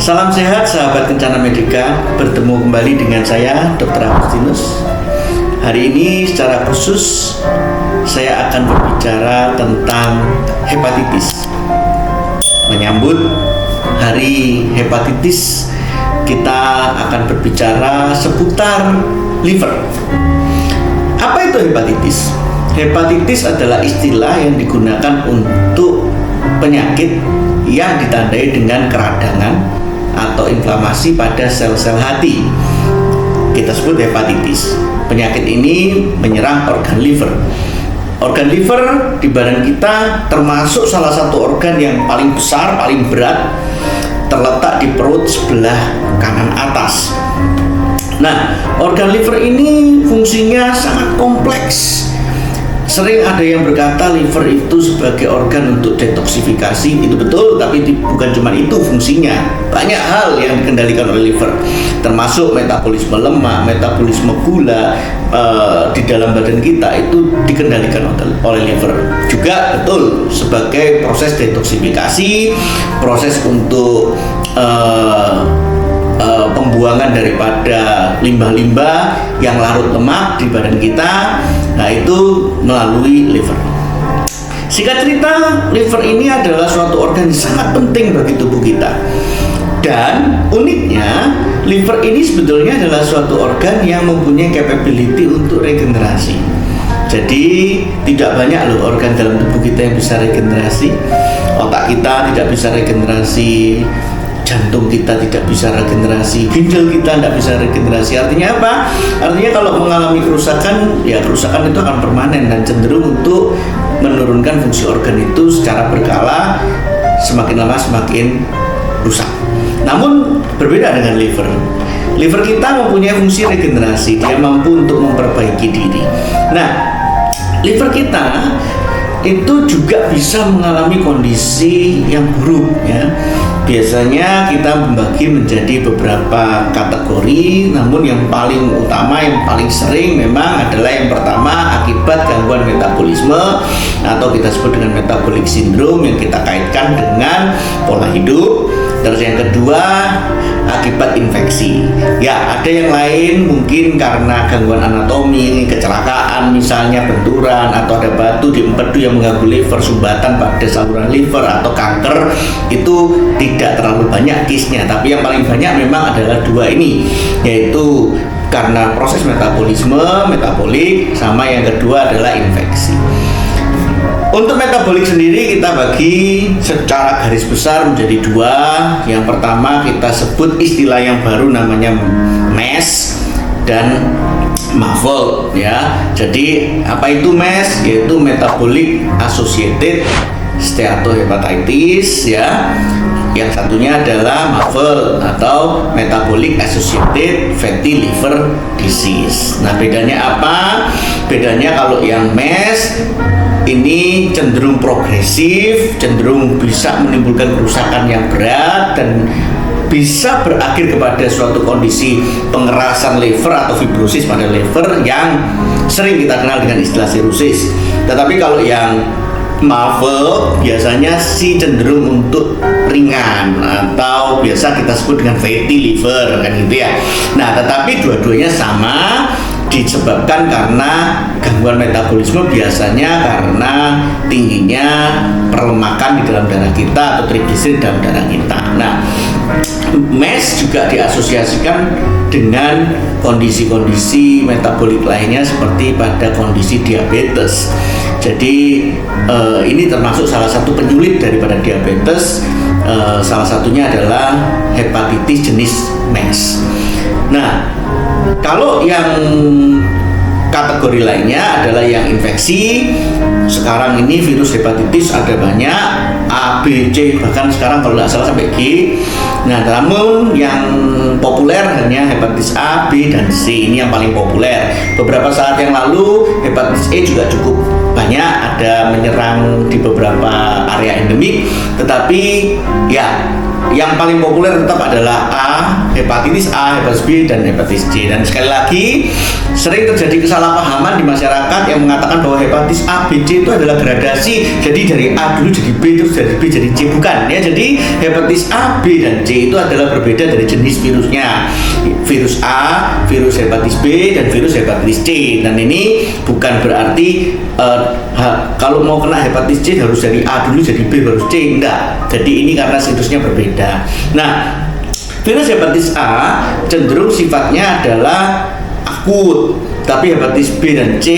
Salam sehat sahabat Kencana Medika, bertemu kembali dengan saya Dr. Agustinus. Hari ini secara khusus saya akan berbicara tentang hepatitis. Menyambut Hari Hepatitis, kita akan berbicara seputar liver. Apa itu hepatitis? Hepatitis adalah istilah yang digunakan untuk penyakit yang ditandai dengan keradangan atau inflamasi pada sel-sel hati. Kita sebut hepatitis. Penyakit ini menyerang organ liver. Organ liver di badan kita termasuk salah satu organ yang paling besar, paling berat, terletak di perut sebelah kanan atas. Nah, organ liver ini fungsinya sangat kompleks. Sering ada yang berkata liver itu sebagai organ untuk detoksifikasi. Itu betul, tapi bukan cuma itu fungsinya. Banyak hal yang dikendalikan oleh liver, termasuk metabolisme lemak, metabolisme gula di dalam badan kita itu dikendalikan oleh liver. Juga betul sebagai proses detoksifikasi, proses untuk pembuangan daripada limbah-limbah yang larut lemak di badan kita. Nah, itu melalui liver. Singkat cerita, liver ini adalah suatu organ yang sangat penting bagi tubuh kita. Dan uniknya, liver ini sebetulnya adalah suatu organ yang mempunyai capability untuk regenerasi. Jadi tidak banyak loh organ dalam tubuh kita yang bisa regenerasi. Otak kita tidak bisa regenerasi, jantung kita tidak bisa regenerasi, ginjal kita tidak bisa regenerasi. Artinya apa? Artinya kalau mengalami kerusakan, ya kerusakan itu akan permanen dan cenderung untuk menurunkan fungsi organ itu secara berkala, semakin lama semakin rusak. Namun berbeda dengan liver. Liver kita mempunyai fungsi regenerasi, dia mampu untuk memperbaiki diri. Nah, liver kita itu juga bisa mengalami kondisi yang buruk, ya. Biasanya kita membagi menjadi beberapa kategori, namun yang paling utama, yang paling sering memang adalah yang pertama akibat gangguan metabolisme atau kita sebut dengan metabolic syndrome yang kita kaitkan dengan pola hidup. Terus yang kedua akibat infeksi. Ya, ada yang lain mungkin karena gangguan anatomi, kecelakaan misalnya, benturan atau ada batu di empedu yang mengganggu liver, sumbatan pada saluran liver atau kanker. Itu tidak terlalu banyak case-nya, tapi yang paling banyak memang adalah dua ini, yaitu karena proses metabolik, sama yang kedua adalah infeksi. Untuk metabolik sendiri kita bagi secara garis besar menjadi dua. Yang pertama kita sebut istilah yang baru namanya MES dan MAFLD, ya. Jadi apa itu MES? Yaitu Metabolic Associated Steatohepatitis, ya. Yang satunya adalah MAFLD atau Metabolic Associated Fatty Liver Disease. Nah, bedanya apa? Bedanya kalau yang MES ini cenderung progresif, cenderung bisa menimbulkan kerusakan yang berat dan bisa berakhir kepada suatu kondisi pengerasan liver atau fibrosis pada liver yang sering kita kenal dengan istilah sirosis. Tetapi kalau yang MAFLD biasanya sih cenderung untuk ringan atau biasa kita sebut dengan fatty liver, kan gitu ya. Nah, tetapi dua-duanya sama, disebabkan karena gangguan metabolisme, biasanya karena tingginya perlemakan di dalam darah kita atau trigliserid dalam darah kita. Nah, MES juga diasosiasikan dengan kondisi-kondisi metabolik lainnya seperti pada kondisi diabetes. Jadi ini termasuk salah satu penyulit daripada diabetes. Salah satunya adalah hepatitis jenis MES. Nah, Kalau yang kategori lainnya adalah yang infeksi. Sekarang ini virus hepatitis ada banyak, A, B, C, bahkan sekarang kalau nggak salah sampai G. Nah, namun yang populer hanya hepatitis A, B, dan C. Ini yang paling populer. Beberapa saat yang lalu hepatitis E juga cukup banyak, ada menyerang di beberapa area endemik. Tetapi ya, yang paling populer tetap adalah hepatitis A, hepatitis B, dan hepatitis C. Dan sekali lagi, sering terjadi kesalahpahaman di masyarakat yang mengatakan bahwa hepatitis A, B, C itu adalah gradasi. Jadi dari A dulu jadi B, terus dari B jadi C. Bukan ya. Jadi hepatitis A, B, dan C itu adalah berbeda dari jenis virusnya. Virus A, virus hepatitis B, dan virus hepatitis C. Dan ini bukan berarti kalau mau kena hepatitis C harus dari A dulu jadi B baru C. Enggak. Jadi ini karena situsnya berbeda. Nah, virus hepatitis A cenderung sifatnya adalah akut, tapi hepatitis B dan C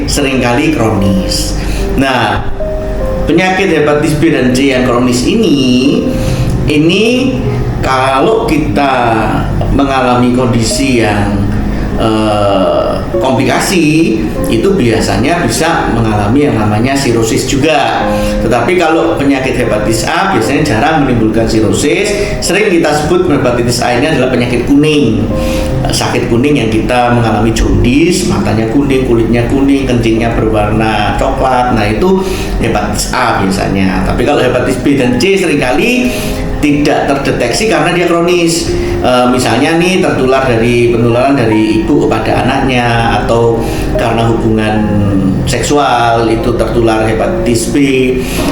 seringkali kronis. Nah, penyakit hepatitis B dan C yang kronis ini kalau kita mengalami kondisi yang komplikasi, itu biasanya bisa mengalami yang namanya sirosis juga. Tetapi kalau penyakit hepatitis A biasanya jarang menimbulkan sirosis. Sering kita sebut hepatitis A ini adalah penyakit kuning, sakit kuning yang kita mengalami jaundice, matanya kuning, kulitnya kuning, kencingnya berwarna coklat. Nah, itu hepatitis A biasanya. Tapi kalau hepatitis B dan C seringkali tidak terdeteksi karena dia kronis. Misalnya nih penularan dari ibu kepada anaknya, atau karena hubungan seksual itu tertular hepatitis B.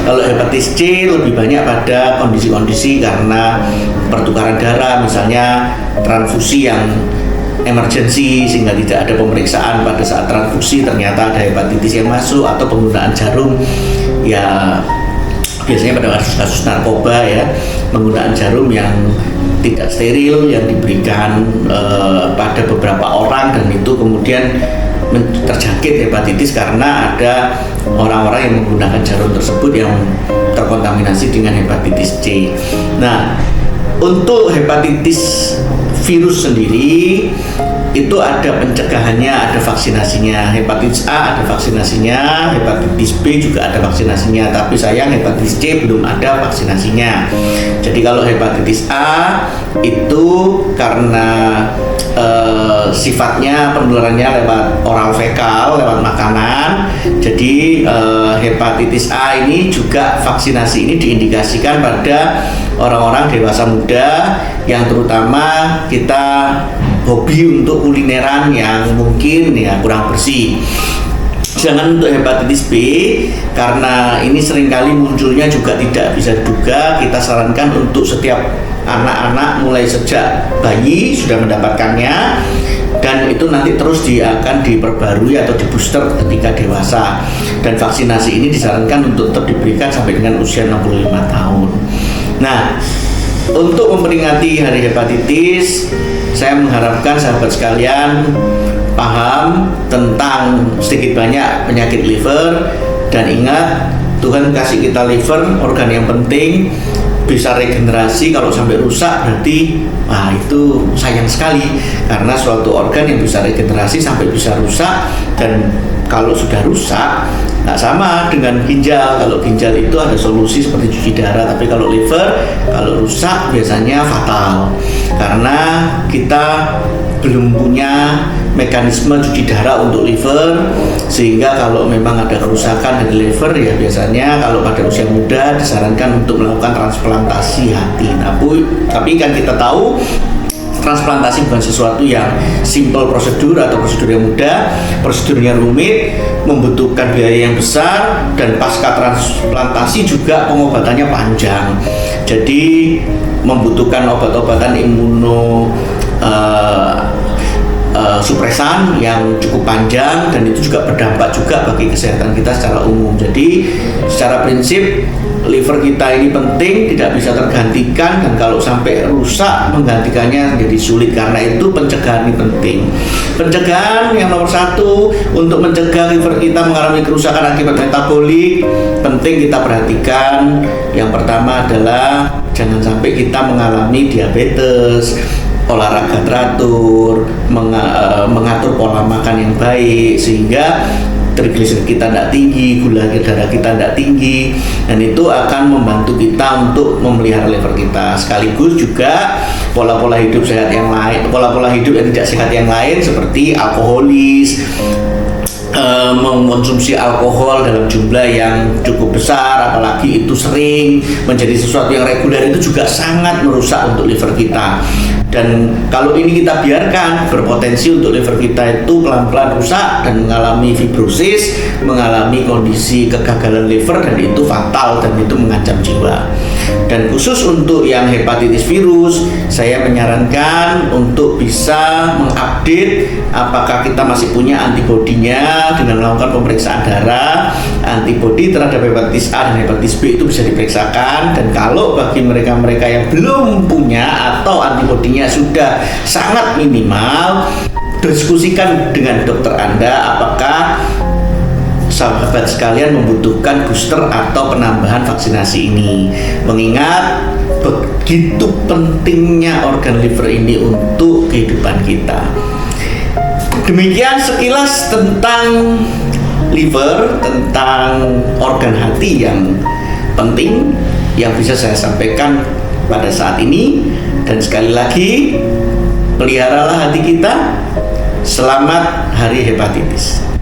Kalau hepatitis C lebih banyak pada kondisi-kondisi karena pertukaran darah, misalnya transfusi yang emergency sehingga tidak ada pemeriksaan pada saat transfusi, ternyata ada hepatitis yang masuk, atau penggunaan jarum ya. Biasanya pada kasus-kasus narkoba ya, penggunaan jarum yang tidak steril yang diberikan pada beberapa orang, dan itu kemudian terjangkit hepatitis karena ada orang-orang yang menggunakan jarum tersebut yang terkontaminasi dengan hepatitis C. Nah, untuk hepatitis virus sendiri itu ada pencegahannya, ada vaksinasinya. Hepatitis A ada vaksinasinya, hepatitis B juga ada vaksinasinya, tapi sayang hepatitis C belum ada vaksinasinya. Jadi kalau hepatitis A itu karena sifatnya penularannya lewat oral fekal, lewat makanan. Jadi hepatitis A ini juga vaksinasi ini diindikasikan pada orang-orang dewasa muda yang terutama kita hobi untuk kulineran yang mungkin ya kurang bersih. Jangan untuk hepatitis B, karena ini seringkali munculnya juga tidak bisa diduga. Kita sarankan untuk setiap anak-anak mulai sejak bayi sudah mendapatkannya, dan itu nanti terus akan diperbarui atau di booster ketika dewasa. Dan vaksinasi ini disarankan untuk tetap diberikan sampai dengan usia 65 tahun. Nah, untuk memperingati Hari Hepatitis, saya mengharapkan sahabat sekalian paham tentang sedikit banyak penyakit liver, dan ingat, Tuhan kasih kita liver, organ yang penting, bisa regenerasi. Kalau sampai rusak berarti itu sayang sekali, karena suatu organ yang bisa regenerasi sampai bisa rusak. Dan kalau sudah rusak, nggak sama dengan ginjal. Kalau ginjal itu ada solusi seperti cuci darah, tapi kalau liver kalau rusak biasanya fatal, karena kita belum punya mekanisme cuci darah untuk liver, sehingga kalau memang ada kerusakan dari liver ya biasanya kalau pada usia muda disarankan untuk melakukan transplantasi hati. Nah, tapi kan kita tahu transplantasi bukan sesuatu yang simple prosedur atau prosedur yang mudah. Prosedurnya rumit, membutuhkan biaya yang besar, dan pasca transplantasi juga pengobatannya panjang. Jadi membutuhkan obat-obatan supresan yang cukup panjang, dan itu juga berdampak juga bagi kesehatan kita secara umum. Jadi secara prinsip liver kita ini penting, tidak bisa tergantikan, dan kalau sampai rusak menggantikannya menjadi sulit. Karena itu pencegahan ini penting. Pencegahan yang nomor satu untuk mencegah liver kita mengalami kerusakan akibat metabolik, penting kita perhatikan. Yang pertama adalah jangan sampai kita mengalami diabetes, olahraga teratur, mengatur pola makan yang baik, sehingga trigliserid kita tidak tinggi, gula darah kita tidak tinggi, dan itu akan membantu kita untuk memelihara liver kita. Sekaligus juga pola-pola hidup sehat yang lain, pola-pola hidup yang tidak sehat yang lain seperti alkoholis, mengkonsumsi alkohol dalam jumlah yang cukup besar, apalagi itu sering menjadi sesuatu yang reguler, itu juga sangat merusak untuk liver kita. Dan kalau ini kita biarkan, berpotensi untuk liver kita itu pelan-pelan rusak dan mengalami fibrosis, mengalami kondisi kegagalan liver, dan itu fatal dan itu mengancam jiwa. Dan khusus untuk yang hepatitis virus, saya menyarankan untuk bisa mengupdate apakah kita masih punya antibodinya dengan melakukan pemeriksaan darah. Antibodi terhadap hepatitis A dan hepatitis B itu bisa diperiksakan, dan kalau bagi mereka-mereka yang belum punya atau antibodinya sudah sangat minimal, diskusikan dengan dokter Anda apakah sahabat sekalian membutuhkan booster atau penambahan vaksinasi ini. Mengingat begitu pentingnya organ liver ini untuk kehidupan kita. Demikian sekilas tentang liver, tentang organ hati yang penting yang bisa saya sampaikan pada saat ini. Dan sekali lagi, peliharalah hati kita. Selamat Hari Hepatitis.